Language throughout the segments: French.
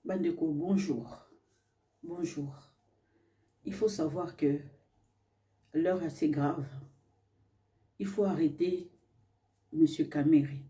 Bandeko, bonjour. Bonjour. Il faut savoir que l'heure est assez grave. Il faut arrêter M. Kamere.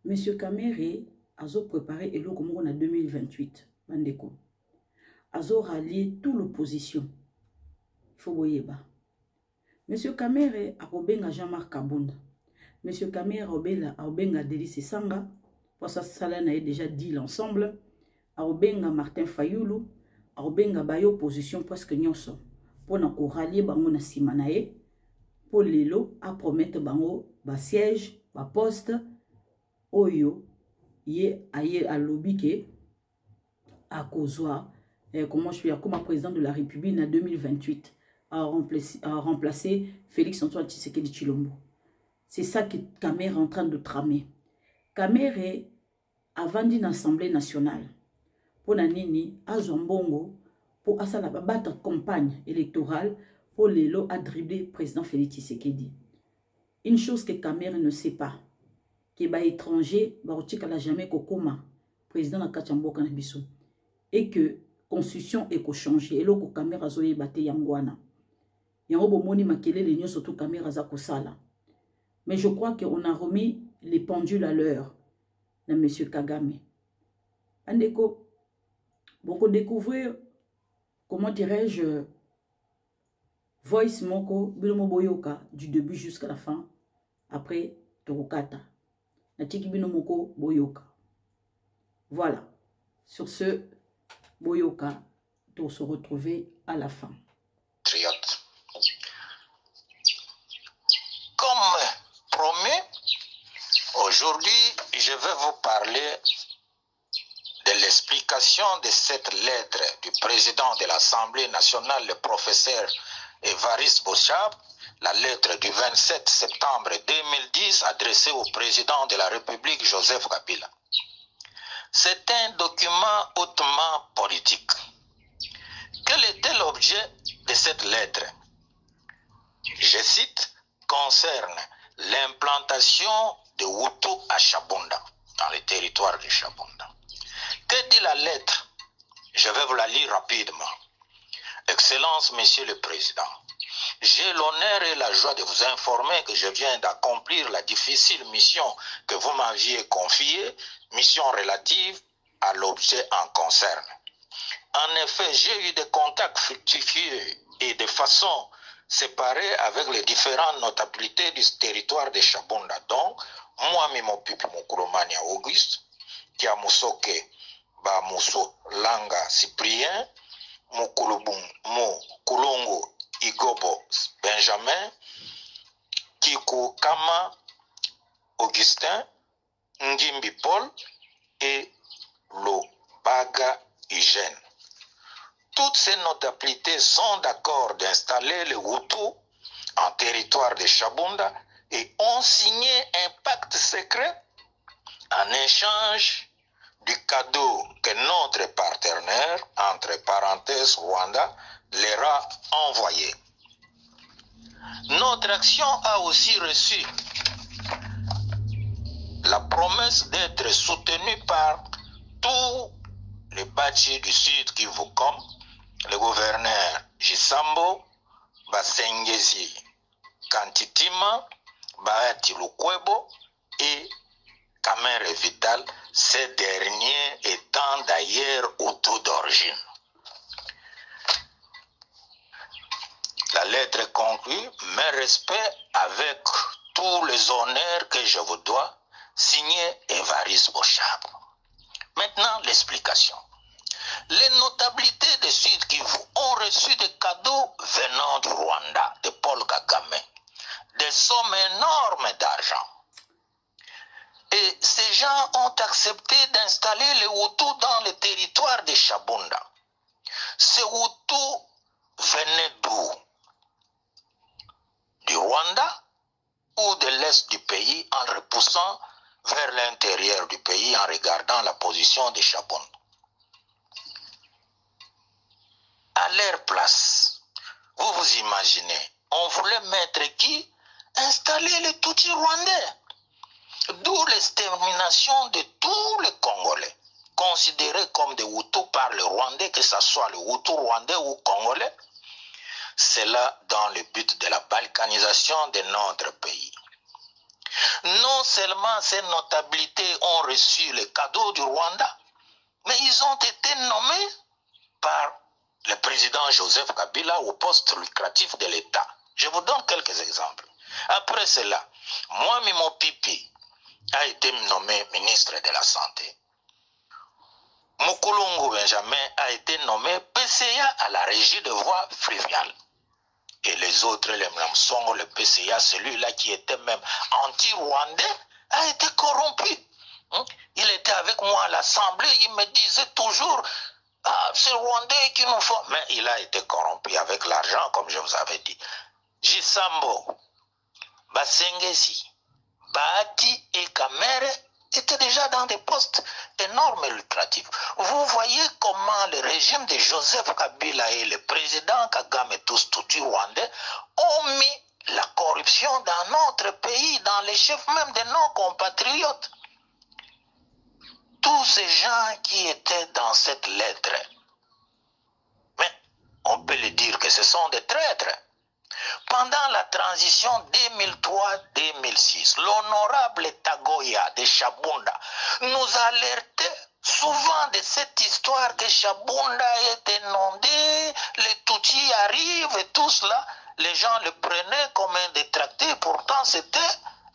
M. Kamere a préparé et comme on a 2028. Bandeko. A rallié toute l'opposition. Il faut voyer bas. M. Kamere a obenga Jean-Marc Kabunda. M. Kamere a obenga Délice Sanga. Pour ça, ça a déjà dit l'ensemble. A obenga Martin Fayoulou. A obenga bayo opposition presque nyonso. Pour na ko rallier bango na simanae. Pour lelo a promettre bango ba siège, ba poste. Oyo ye aye a lobby ke a kozwa comment je suis comme président de la République en 2028 a remplacé Félix Antoine Tshisekedi Tshilombo. C'est ça que Kamere est en train de tramer. Kamere a vendu une assemblée nationale pour Nanini à Zombongo pour asala battre campagne électorale pour lelo à dribbler président Félix Tshisekedi. Une chose que Kamere ne sait pas, que ba étranger ba otika la jamais kokoma président na Kachamboka na biso et que constitution est ko changer et loko Kamere azoye baté yangwana. Yango bomoni makelele nyo surtout Kamere za ko sala. Mais je crois qu'on a remis les pendules à l'heure de M. Kagame. Andeko, beaucoup découvrir, comment dirais-je, voice moko, bilomo boyoka, du début jusqu'à la fin, après Torokata. Natiki binomoko boyoka. Voilà. Sur ce, boyoka, pour se retrouver à la fin. Comme promis, aujourd'hui, je vais vous parler de l'explication de cette lettre du président de l'Assemblée nationale, le professeur Évariste Bochab, la lettre du 27 septembre 2010 adressée au président de la République, Joseph Kabila. C'est un document hautement politique. Quel était l'objet de cette lettre? Je cite, concerne l'implantation de Hutu à Chabunda, dans le territoire de Chabunda. Que dit la lettre? Je vais vous la lire rapidement. Excellence, Monsieur le Président, j'ai l'honneur et la joie de vous informer que je viens d'accomplir la difficile mission que vous m'aviez confiée, mission relative à l'objet en concerne. En effet, j'ai eu des contacts fructifiés et de façon séparée avec les différentes notabilités du territoire de Chabunda. Donc, moi, Mimopipi Mukurumania Auguste, Kiamusoke Bamuso Langa Cyprien, Mukulongo Igobo Benjamin, Kiku Kama Augustin, Ngimbi Paul et Lobaga Hygiène. Toutes ces notabilités sont d'accord d'installer le Hutu en territoire de Chabunda et ont signé un pacte secret en échange du cadeau que notre partenaire, entre parenthèses Rwanda, leur a envoyé. Notre action a aussi reçu la promesse d'être soutenue par tous les bâtis du Sud Kivu comme le gouverneur Jisambo, Basengezi Kantitima, Bahati Lukwebo et Kamere Vital, ces derniers étant d'ailleurs Hutu d'origine. La lettre conclut, mes respects avec tous les honneurs que je vous dois, signé Évariste Bochab. Maintenant, l'explication. Les notabilités de Sud Kivu ont reçu des cadeaux venant du Rwanda, de Paul Kagame, des sommes énormes d'argent. Et ces gens ont accepté d'installer les Hutus dans le territoire de Chabunda. Ces Hutus venaient d'où? Du Rwanda ou de l'est du pays en repoussant vers l'intérieur du pays en regardant la position de Chabunda. À leur place, vous vous imaginez, on voulait mettre qui? Installer les Tutsis rwandais. D'où l'extermination de tous les Congolais, considérés comme des Hutus par les Rwandais, que ce soit les Hutus rwandais ou congolais. C'est là dans le but de la balkanisation de notre pays. Non seulement ces notabilités ont reçu les cadeaux du Rwanda, mais ils ont été nommés par le président Joseph Kabila au poste lucratif de l'État. Je vous donne quelques exemples. Après cela, moi, Mimo Pipi a été nommé ministre de la Santé. Mukulungu Benjamin a été nommé PCA à la régie de voies fluviales. Et les autres, les Mlamsongo, le PCA, celui-là qui était même anti-rwandais, a été corrompu. Il était avec moi à l'Assemblée, il me disait toujours, ah, c'est Rwandais qui nous font. Mais il a été corrompu avec l'argent, comme je vous avais dit. Jisambo, Basengesi, Bahati et Kamere étaient déjà dans des postes énormes et lucratifs. Vous voyez comment le régime de Joseph Kabila et le président Kagame, tous rwandais, ont mis la corruption dans notre pays, dans les chefs même de nos compatriotes. Tous ces gens qui étaient dans cette lettre, mais on peut le dire que ce sont des traîtres. Pendant la transition 2003-2006, l'honorable Tagoya de Chabunda nous alertait souvent de cette histoire que Chabunda est inondé, les Tutsis arrivent et tout cela. Les gens le prenaient comme un détracté, pourtant c'était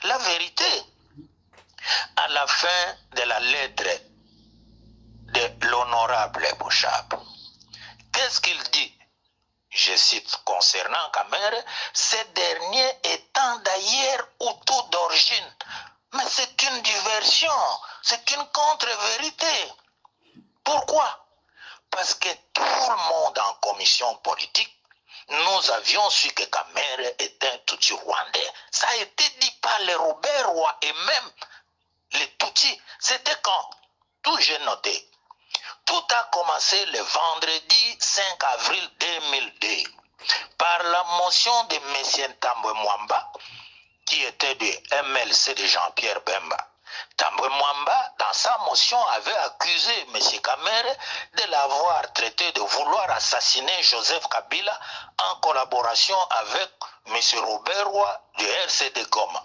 la vérité. À la fin de la lettre de l'honorable Bouchab, qu'est-ce qu'il dit? Je cite concernant Kamere, ce dernier étant d'ailleurs Hutu d'origine. Mais c'est une diversion, c'est une contre-vérité. Pourquoi? Parce que tout le monde en commission politique, nous avions su que Kamere était un Tutsi rwandais. Ça a été dit par les Robert Roy et même les Tutsis. C'était quand? Tout j'ai noté. Tout a commencé le vendredi 5 avril 2002 par la motion de M. Tambwe Mwamba, qui était du MLC de Jean-Pierre Bemba. Tambwe Mwamba, dans sa motion, avait accusé M. Kamere de l'avoir traité de vouloir assassiner Joseph Kabila en collaboration avec M. Robert Roy du RCD Goma,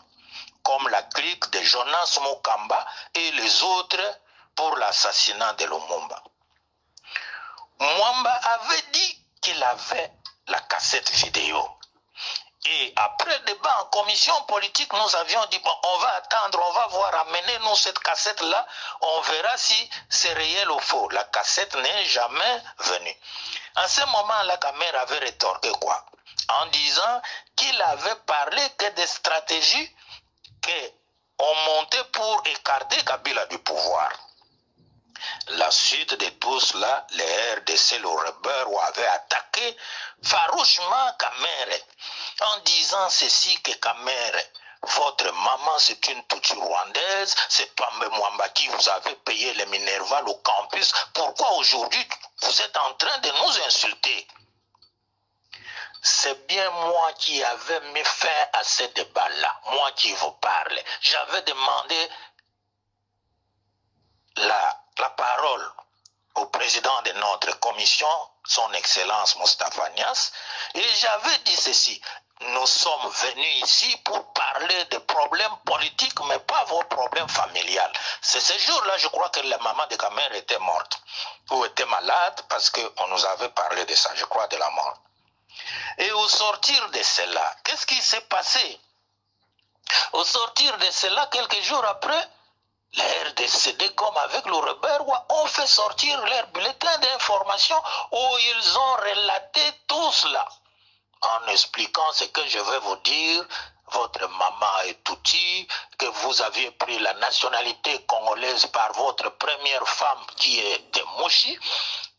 comme la clique de Jonas Mukamba et les autres pour l'assassinat de Lumumba. Mwamba avait dit qu'il avait la cassette vidéo. Et après le débat en commission politique, nous avions dit, bon, on va attendre, on va voir, amenez-nous cette cassette-là, on verra si c'est réel ou faux. La cassette n'est jamais venue. À ce moment, la caméra avait rétorqué quoi? En disant qu'il avait parlé que des stratégies qu'on montait pour écarter Kabila du pouvoir. La suite de tout cela, les RDC, le rebelle, avaient attaqué farouchement Kamere en disant ceci que Kamere, votre maman c'est une Tutsi rwandaise, c'est Tambwe Mwamba qui vous avez payé les Minerval au campus. Pourquoi aujourd'hui vous êtes en train de nous insulter? C'est bien moi qui avais mis fin à ce débat-là, moi qui vous parle. J'avais demandé la parole au président de notre commission, son Excellence Moustapha Niasse, et j'avais dit ceci: nous sommes venus ici pour parler de problèmes politiques, mais pas vos problèmes familiales. C'est ce jour-là, je crois que la maman de Kamere était morte, ou était malade, parce qu'on nous avait parlé de ça, je crois, de la mort. Et au sortir de cela, qu'est-ce qui s'est passé? Au sortir de cela, quelques jours après, les RDC comme avec le Robert ont fait sortir leur bulletin d'information où ils ont relaté tout cela en expliquant ce que je vais vous dire. Votre maman est Tutsi, que vous aviez pris la nationalité congolaise par votre première femme qui était Mouchi,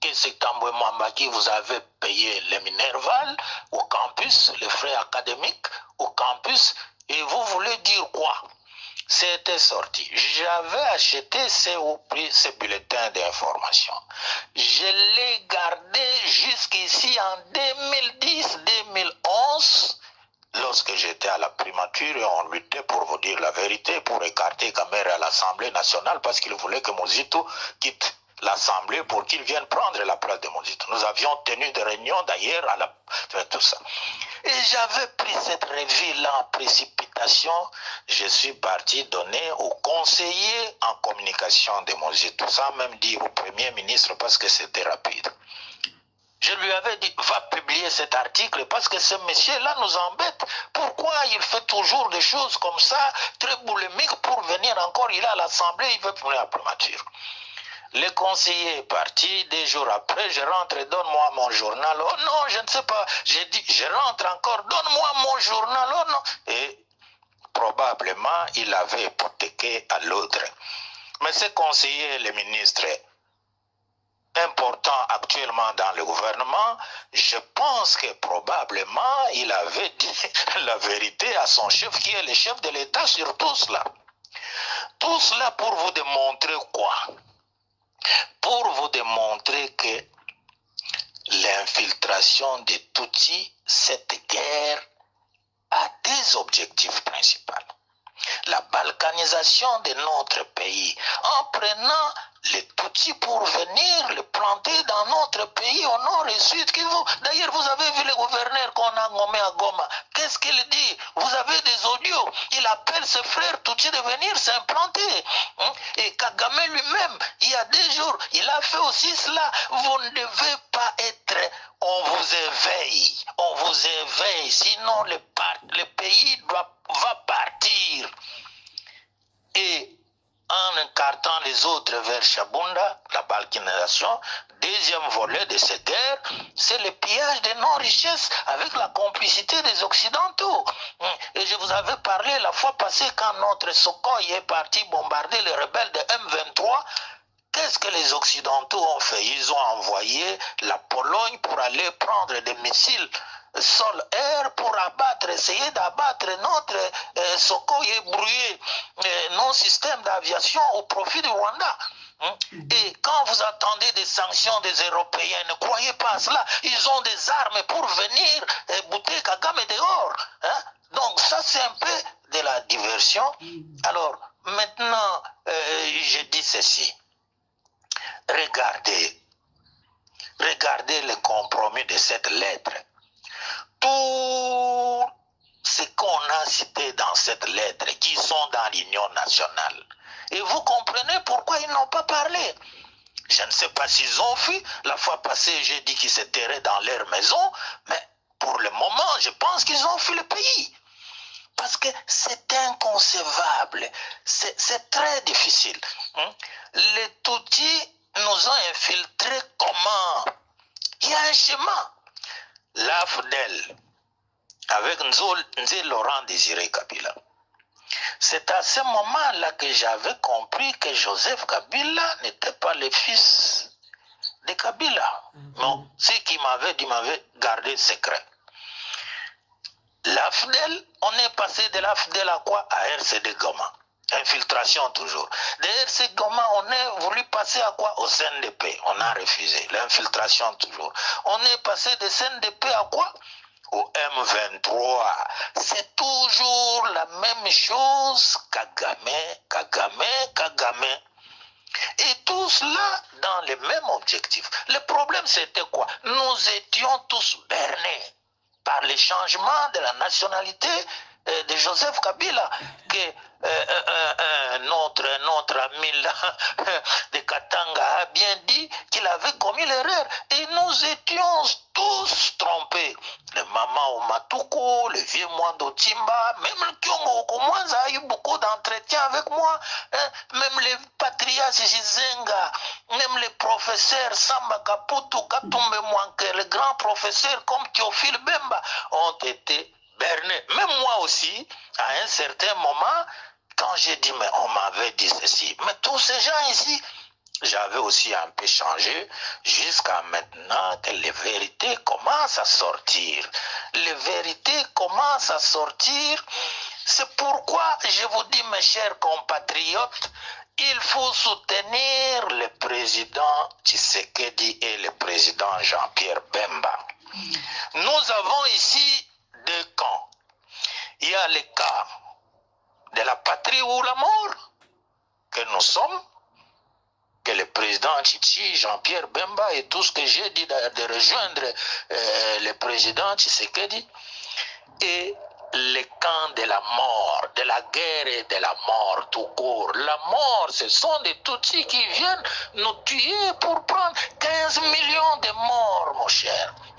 que c'est Tambwe Mwamba qui vous avait payé les Minerval au campus, les frais académiques au campus, et vous voulez dire quoi? C'était sorti. J'avais acheté ces bulletins d'information. Je l'ai gardé jusqu'ici en 2010-2011, lorsque j'étais à la primature et on luttait pour vous dire la vérité, pour écarter Kamere à l'Assemblée nationale parce qu'il voulait que Mouzito quitte l'Assemblée pour qu'il vienne prendre la place de Mozito. Nous avions tenu des réunions d'ailleurs à tout ça. Et j'avais pris cette revue-là en précipitation. Je suis parti donner au conseiller en communication de Mozito, sans même dire au Premier ministre parce que c'était rapide. Je lui avais dit, va publier cet article parce que ce monsieur-là nous embête. Pourquoi il fait toujours des choses comme ça, très boulimiques, pour venir encore, il est à l'Assemblée, il veut venir à primature. Le conseiller est parti, 2 jours après, je rentre, donne-moi mon journal. Oh non, je ne sais pas. J'ai dit, je rentre encore, donne-moi mon journal. Oh non. Et probablement, il avait hypothéqué à l'autre. Mais ce conseiller, le ministre, important actuellement dans le gouvernement, je pense que probablement il avait dit la vérité à son chef qui est le chef de l'État sur tout cela. Tout cela pour vous démontrer quoi? Pour vous démontrer que l'infiltration des Tutsis, cette guerre, a 2 objectifs principaux. La balkanisation de notre pays, en prenant les Tutsis pour venir les planter dans notre pays au nord et sud. D'ailleurs, vous avez vu le gouverneur qu'on a nommé à Goma. Qu'est-ce qu'il dit? Vous avez des audios. Il appelle ses frères Tutsis de venir s'implanter. Et Kagame lui-même, il y a 2 jours, il a fait aussi cela. Vous ne devez pas être... On vous éveille, sinon le pays va partir. Et en écartant les autres vers Chabunda, la balkanisation, 2e volet de cette guerre, c'est le pillage de nos richesses avec la complicité des Occidentaux. Et je vous avais parlé la fois passée quand notre Sukhoi est parti bombarder les rebelles de M23. Qu'est-ce que les Occidentaux ont fait? Ils ont envoyé la Pologne pour aller prendre des missiles sol-air pour essayer d'abattre notre Sukhoi et brouiller nos systèmes d'aviation au profit du Rwanda. Et quand vous attendez des sanctions des Européens, ne croyez pas à cela. Ils ont des armes pour venir bouter Kagame dehors. Donc ça, c'est un peu de la diversion. Alors, maintenant, je dis ceci. Regardez le compromis de cette lettre. Tout ce qu'on a cité dans cette lettre, qui sont dans l'Union nationale. Et vous comprenez pourquoi ils n'ont pas parlé. Je ne sais pas s'ils ont fui. La fois passée, j'ai dit qu'ils se terraient dans leur maison. Mais pour le moment, je pense qu'ils ont fui le pays. Parce que c'est inconcevable. C'est très difficile. Les Tutsis nous ont infiltrés comment? Il y a un schéma. L'AFDEL, avec Nzé Laurent Désiré Kabila. C'est à ce moment-là que j'avais compris que Joseph Kabila n'était pas le fils de Kabila. Non, ce qu'il m'avait dit m'avait gardé secret. L'AFDEL, on est passé de l'AFDEL à quoi? À RCD Goma. Infiltration toujours. De RCD Goma, on a voulu passer à quoi? Au CNDP. On a refusé. L'infiltration toujours. On est passé de CNDP à quoi? Au M23. C'est toujours la même chose. Kagame. Et tout cela dans les mêmes objectifs. Le problème, c'était quoi? Nous étions tous bernés par les changements de la nationalité de Joseph Kabila, que notre ami là, de Katanga a bien dit qu'il avait commis l'erreur. Et nous étions tous trompés. Le maman Omatuko, le vieux Mwando Timba, même le Kyongo Okomwanza a eu beaucoup d'entretiens avec moi. Même les patriarches Jizenga, même les professeurs Samba Kaputu, Katumbe Mwanke, les grands professeurs comme Théophile Bemba ont été bernés. Même moi aussi, à un certain moment, quand j'ai dit, mais on m'avait dit ceci, mais tous ces gens ici, j'avais aussi un peu changé jusqu'à maintenant que les vérités commencent à sortir. Les vérités commencent à sortir. C'est pourquoi je vous dis, mes chers compatriotes, il faut soutenir le président Tshisekedi et le président Jean-Pierre Bemba. Nous avons ici 2 camps. Il y a le cas de la patrie ou la mort que nous sommes, que le président Tchichi, Jean-Pierre Bemba et tout ce que j'ai dit de rejoindre le président Tshisekedi et le camp de la mort, de la guerre et de la mort tout court. La mort, ce sont des Tutsis qui viennent nous tuer pour prendre 15 millions de morts,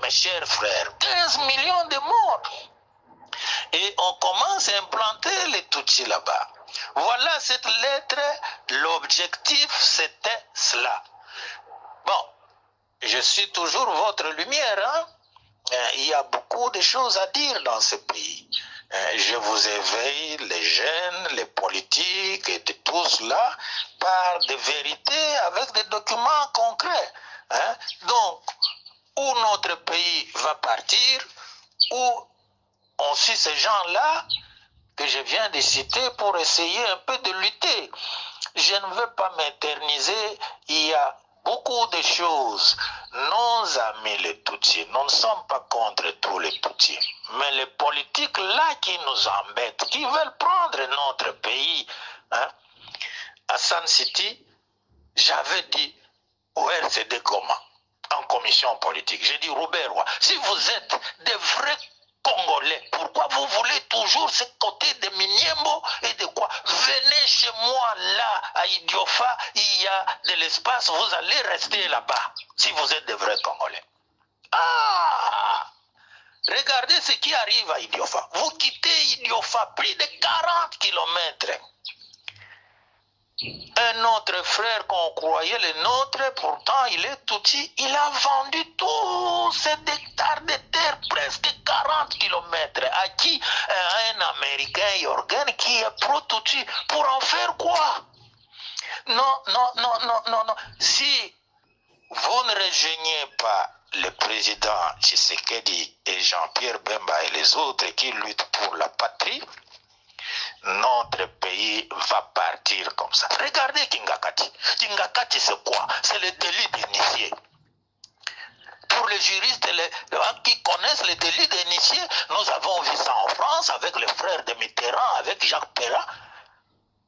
mes chers frères. 15 millions de morts. Et on commence à implanter les Tutsis là-bas. Voilà cette lettre, l'objectif c'était cela. Bon, je suis toujours votre lumière, hein? Il y a beaucoup de choses à dire dans ce pays. Je vous éveille, les jeunes, les politiques et tout cela, par des vérités avec des documents concrets. Hein? Donc, où notre pays va partir, où on suit ces gens-là que je viens de citer pour essayer un peu de lutter. Je ne veux pas m'éterniser, il y a beaucoup de choses. Nos amis les Tutsis, nous ne sommes pas contre tous les Tutsis, mais les politiques là qui nous embêtent, qui veulent prendre notre pays. Hein? À Sun City, j'avais dit au RCD Goma, en commission politique, j'ai dit Robert Roy, si vous êtes des vrais Congolais, pourquoi vous voulez toujours ce côté de Miniembo et de quoi? Venez chez moi là, à Idiofa, il y a de l'espace, vous allez rester là-bas, si vous êtes des vrais Congolais. Ah! Regardez ce qui arrive à Idiofa. Vous quittez Idiofa, plus de 40 kilomètres. Un autre frère qu'on croyait le nôtre, pourtant il est Tutsi, il a vendu tous ces hectares de terre, presque 40 kilomètres. À qui? À un Américain, Jorgen, qui est pro-Tutsi. Pour en faire quoi? Non. Si vous ne rejoignez pas le président Tshisekedi et Jean-Pierre Bemba et les autres qui luttent pour la patrie, notre pays va partir comme ça. Regardez Kingakati. Kingakati, c'est quoi? C'est le délit d'initié. Pour les juristes qui connaissent le délit d'initié, nous avons vu ça en France avec les frères de Mitterrand, avec Jacques Perrin.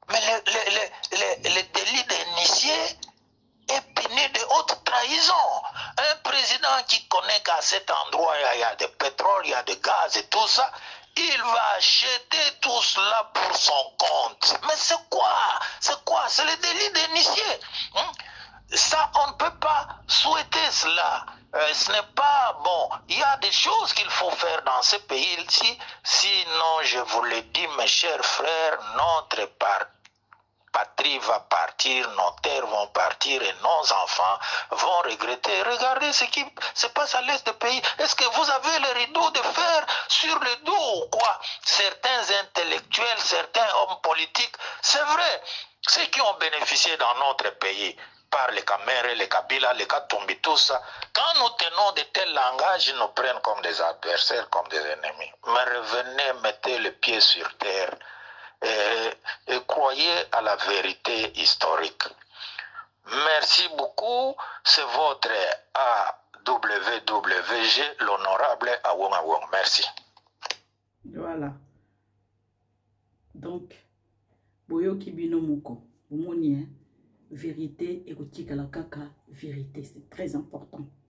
Mais le délit d'initié est puni de haute trahison. Un président qui connaît qu'à cet endroit, il y a du pétrole, il y a du gaz et tout ça, il va acheter tout cela pour son compte. Mais c'est quoi? C'est quoi? C'est le délit d'initié. Ça, on ne peut pas souhaiter cela. Ce n'est pas bon. Il y a des choses qu'il faut faire dans ce pays-ci. Sinon, je vous le dis, mes chers frères, notre patrie va partir, nos terres vont partir et nos enfants vont regretter. Regardez ce qui se passe à l'est du pays. Est-ce que vous avez le rideau de fer sur le dos ou quoi? Certains intellectuels, certains hommes politiques, c'est vrai, ceux qui ont bénéficié dans notre pays par les Kamere, les Kabila, les Katumbi, tout ça, quand nous tenons de tels langages, ils nous prennent comme des adversaires, comme des ennemis. Mais revenez, mettez le pied sur terre. Et croyez à la vérité historique. Merci beaucoup. C'est votre AWWG, l'honorable Awong Awong. Merci. Voilà. Donc, Boyo Kibino Moko, vérité et Kaka, vérité, c'est très important.